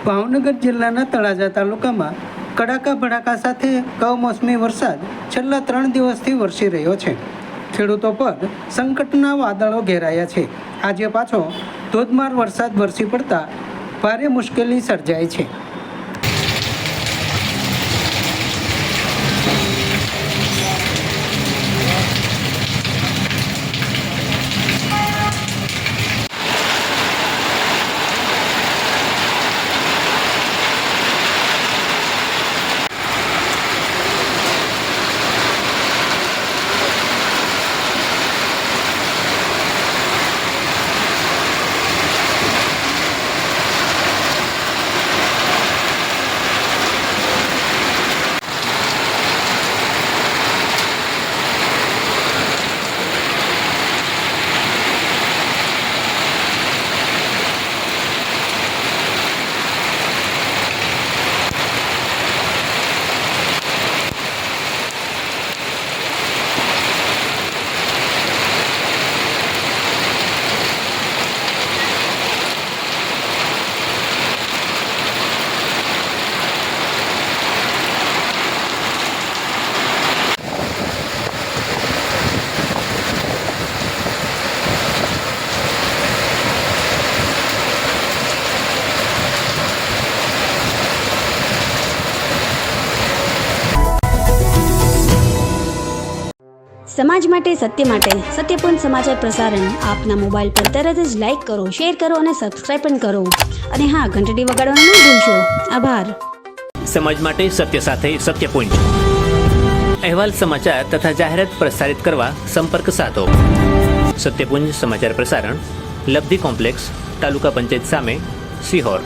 ભાવનગર જિલ્લાના તળાજા તાલુકામાં કડાકા ભડાકા સાથે કમોસમી વરસાદ છેલ્લા 3 દિવસથી વરસી રહ્યો છે. ખેડૂતો પર સંકટના વાદળો ઘેરાયા છે. આજે પાછો ધોધમાર વરસાદ વરસી પડતા ભારે મુશ્કેલી સર્જાય છે. સમાજ માટે સત્ય માટે સત્યપૂર્ણ સમાચાર પ્રસારણ આપના મોબાઈલ પર તરત જ લાઈક કરો, શેર કરો અને સબસ્ક્રાઇબ પણ કરો. અને હા, ઘંટડી વગાડવાનું ન ભૂલશો. આભાર. સમાજ માટે સત્ય સાથે સત્યપુંજ. અહેવાલ, સમાચાર તથા જાહેરાત પ્રસારિત કરવા સંપર્ક સાધો. સત્યપુંજ સમાચાર પ્રસારણ, લબ્ધિ કોમ્પ્લેક્સ, તાલુકા પંચાયત સામે, સિહોર.